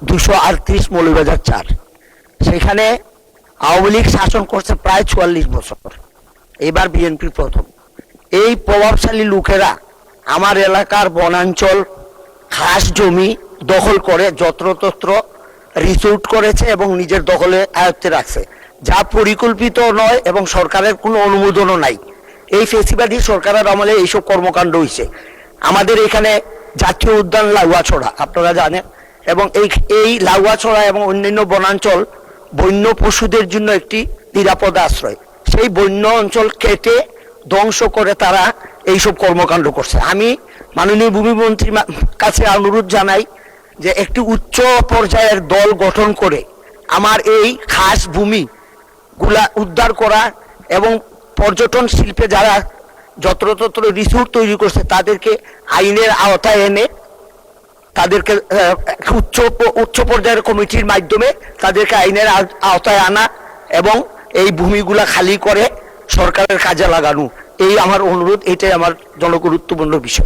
238 মৌলভীবাজার 4। সেখানে আওয়ামী লীগ শাসন করছে প্রায় 44 বছর, এবার বিএনপি প্রথম। এই প্রভাবশালী লোকেরা আমার এলাকার বনাঞ্চল, খাস জমি দখল করে যত্রতত্র রিসোর্ট করেছে এবং নিজের দখলে আয়ত্তে রাখছে, যা পরিকল্পিত নয় এবং সরকারের কোনো অনুমোদনও নাই। এই ফেসিবাদী সরকারের আমলে এইসব কর্মকাণ্ড হয়েছে। আমাদের এখানে জাতীয় উদ্যান লাউয়াছড়া আপনারা জানেন, এবং এই লাউয়াছড়া এবং অন্যান্য বনাঞ্চল বন্য পশুদের জন্য একটি নিরাপদ আশ্রয়। সেই বন্য অঞ্চল কেটে ধ্বংস করে তারা এইসব কর্মকাণ্ড করছে। আমি মাননীয় ভূমিমন্ত্রীর কাছে অনুরোধ জানাই যে একটি উচ্চ পর্যায়ের দল গঠন করে আমার এই খাস ভূমিগুলা উদ্ধার করা এবং পর্যটন শিল্পে যারা যত্রতত্র রিসোর্ট তৈরি করছে তাদেরকে আইনের আওতায় এনে তাদেরকে উচ্চ পর্যায়ের কমিটির মাধ্যমে তাদেরকে আইনের আওতায় আনা এবং এই ভূমিগুলা খালি করে সরকারের কাজে লাগানো, এই আমার অনুরোধ। এটাই আমার জনগুরুত্বপূর্ণ বিষয়।